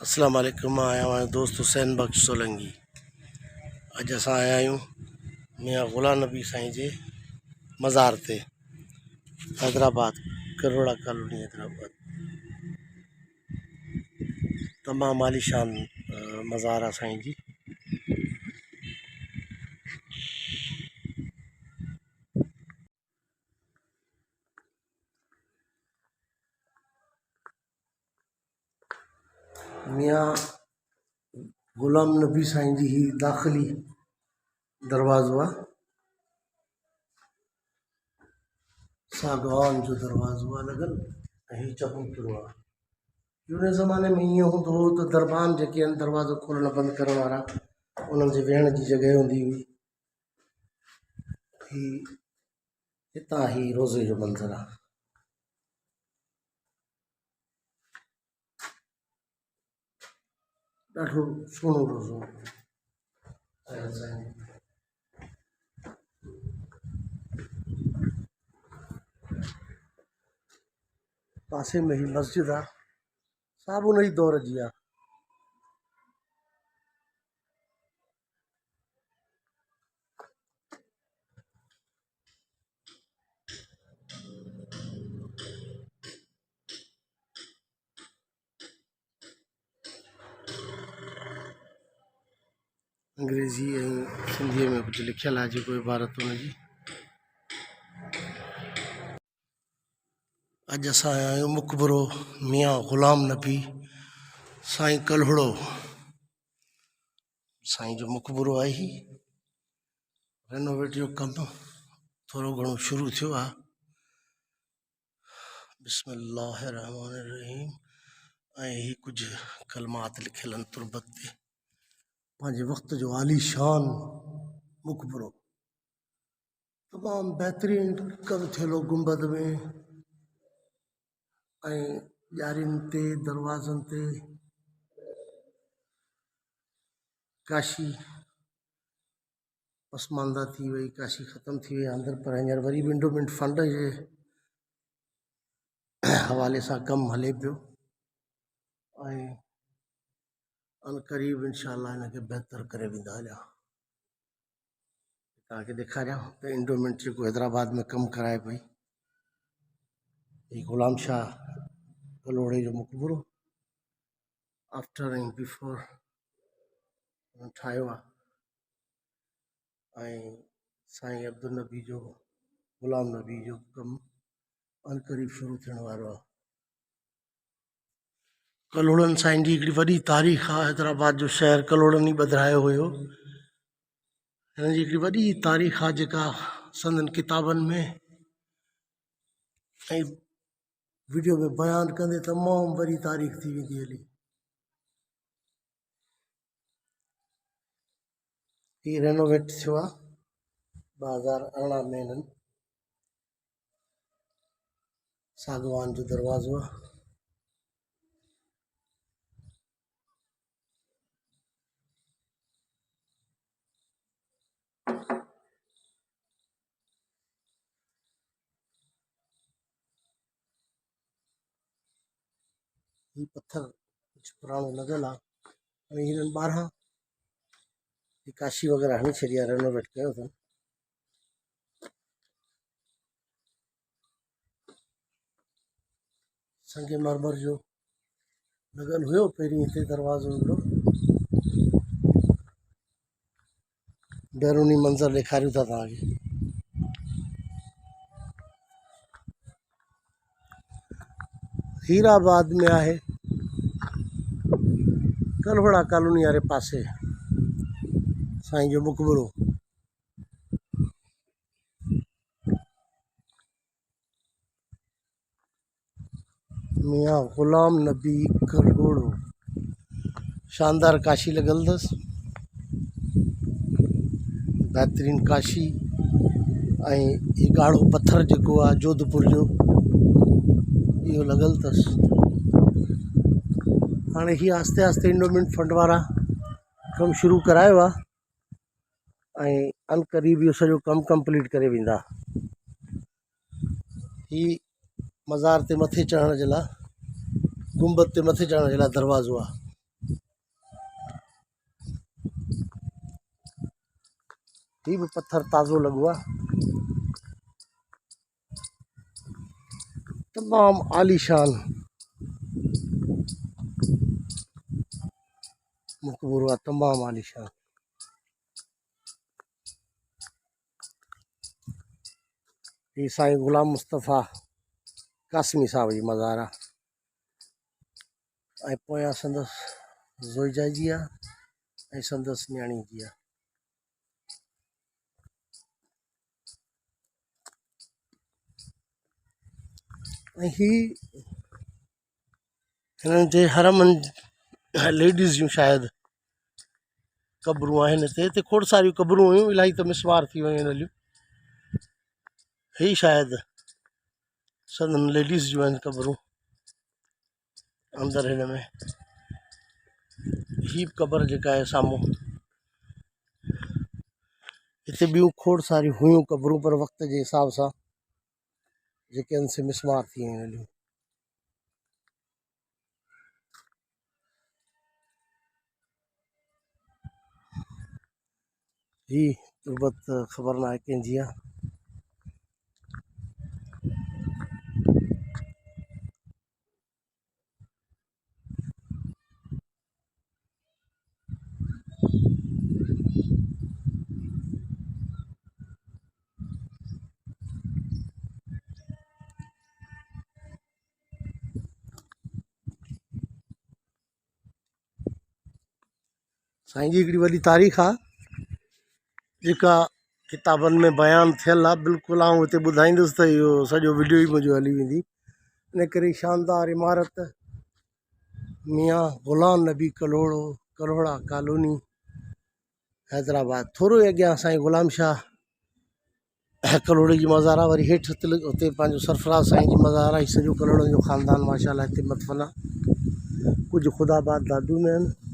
अस्सलाम वालेकुम। आया हुआ दोस्त हुसैन बख्श सोलंगी। अज असां आया आहियूं मियाँ ग़ुलाम नबी साईं जे मज़ार ते, हैदराबाद, करोड़ा कॉलोनी, हैदराबाद। तमामु आलीशान मज़ार आहे साईं जी। मियाँ ग़ुलाम नबी साईं जी ही दाख़िली दरवाज़ो आहे, सागवान जो दरवाज़ो आहे लॻल, ऐं हीउ चबूतरो आहे। झूने ज़माने में ईअं हूंदो हो त दरबान जेके आहिनि दरवाज़ो खोलण बंदि करण वारा, उन्हनि जे वेहण जी जॻह हूंदी हुई। ही हितां ही रोज़े जो मंज़रु आहे। ॾाढो सुहिणो रोज़ो आहे साईं। पासे में ही मस्जिद आहे, साबुन ई दौर जी आहे। अंग्रेज़ी ऐं सिंधीअ में कुझु लिखियलु आहे जेको इबारत हुनजी। अॼु असां आया आहियूं मुक़बरो मियाँ ग़ुलाम नबी साईं कल्हड़ो। साईं जो मुक़बरो आहे, ही रेनोवेट जो कमु थोरो घणो शुरू थियो आहे। बिस्मिल्लाहिर्रहमानिर्रहीम। ऐं ही कुझु कलमात लिखियल आहिनि तुर्बत ते। पंहिंजे वक़्त जो आलीशान मुक़बरो, तमामु बहितरीन कमु थियल हो गुंबद में ऐं ॼारियुनि ते, दरवाज़नि ते। काशी पसमानदा थी वई, काशी ख़तमु थी वई अंदरि, पर हींअर वरी बि इंडोमेंट फंड जे हवाले सां कमु हले पियो ऐं अनक़रीब इंशाअल्लाह हिनखे बहितर करे वेंदा। अञा तव्हांखे ॾेखारियां त इंडोमेंट जेको हैदराबाद में कमु कराए पई, ही ग़ुलाम शाह कल्होड़े जो मुक़बरो आफ्टर ऐं बिफोर ठाहियो आहे। ऐं साईं अब्दुल नबी जो, ग़ुलाम नबी जो कमु अनक़रीब शुरू थियण वारो आहे। कल्होड़नि साईं जी हिकिड़ी वॾी तारीख़ आहे। हैदराबाद जो शहरु कल्होड़नि ई ॿधायो हुयो। हिन जी हिकिड़ी वॾी तारीख़ आहे जेका संदनि किताबनि में ऐं वीडियो में बयानु कंदे तमामु वॾी तारीख़ थी वेंदी हली। ही रेनोवेट थियो आहे 2018 में। हिननि सागवान जो दरवाज़ो आहे। ही पत्थर कुझु पुराणो लॻल आहे ऐं हिननि ॿाहिरां काशी वग़ैरह हणी छॾी आहे, रेनोवेट कयो अथनि। संगे मरमर जो लॻल हुयो पहिरीं हिते दरवाज़ो हिकिड़ो। बैरूनी मंज़र ॾेखारियूं था तव्हांखे। हीराबाद में आहे, कल्होड़ा कॉलोनी वारे पासे साईं जो मुक़बरो। मियाँ ग़ुलाम नबी कल्होड़ो, शानदार काशी लॻल अथसि, बहितरीन काशी। ऐं ही ॻाढ़ो पत्थर जेको आहे जोधपुर जो, इहो लॻल अथसि। हाणे ही आस्ते आस्ते इंडोमेंट फंड वारा कमु शुरू करायो आहे ऐं अनक़रीब इहो सॼो कमु कंप्लीट करे वेंदा। ही मज़ार ते मथे चढ़ण जे लाइ, गुंबद ते मथे चढ़ण जे लाइ दरवाज़ो आहे। ये भी पत्थर ताज़ो लगवा, तमाम आलीशान मकबूरा, तमाम आलीशान। ये साईं गुलाम मुस्तफ़ा कासमी साहब जी मज़ारा ऐं पोयां संदसि ज़ोइजा जी आहे ऐं संदसि न्याणी जी आहे। ऐं ही हिननि जे हरमनि लेडीज़ जूं शायदि क़बरूं आहिनि। हिते खोड़ सारियूं क़बरूं हुयूं, इलाही त मिसवार थी वियूं आहिनि हलियूं। ही शायदि संदन लेडीज़ जूं आहिनि क़बरूं अंदरि हिन में। ही क़बर जेका आहे साम्हूं, हिते ॿियूं खोड़ सारियूं हुयूं क़बरूं, पर वक़्त जे हिसाब सां जेके आहिनि से मिसमार थी वियूं हलियूं। ही तुर्बत ख़बर न आहे कंहिंजी आहे। साईं जी हिकिड़ी वॾी तारीख़ आहे जेका किताबनि में बयानु थियल आहे। बिल्कुलु आउं हिते ॿुधाईंदुसि त इहो सॼो वीडियो ई मुंहिंजो हली वेंदी। इन करे शानदार इमारत मियाँ ग़ुलाम नबी कलोड़ा कॉलोनी हैदराबाद। थोरो ई अॻियां साईं ग़ुलाम शाह कलोड़े जी मज़ारा, वरी हेठि हुते पंहिंजो सरफराज़ साईं जी मज़ारा। ही सॼो कलोड़नि जो ख़ानदान माशाल्लाह हिते मदफ़न आहे। कुझु ख़ुदाबाद दादू में आहिनि।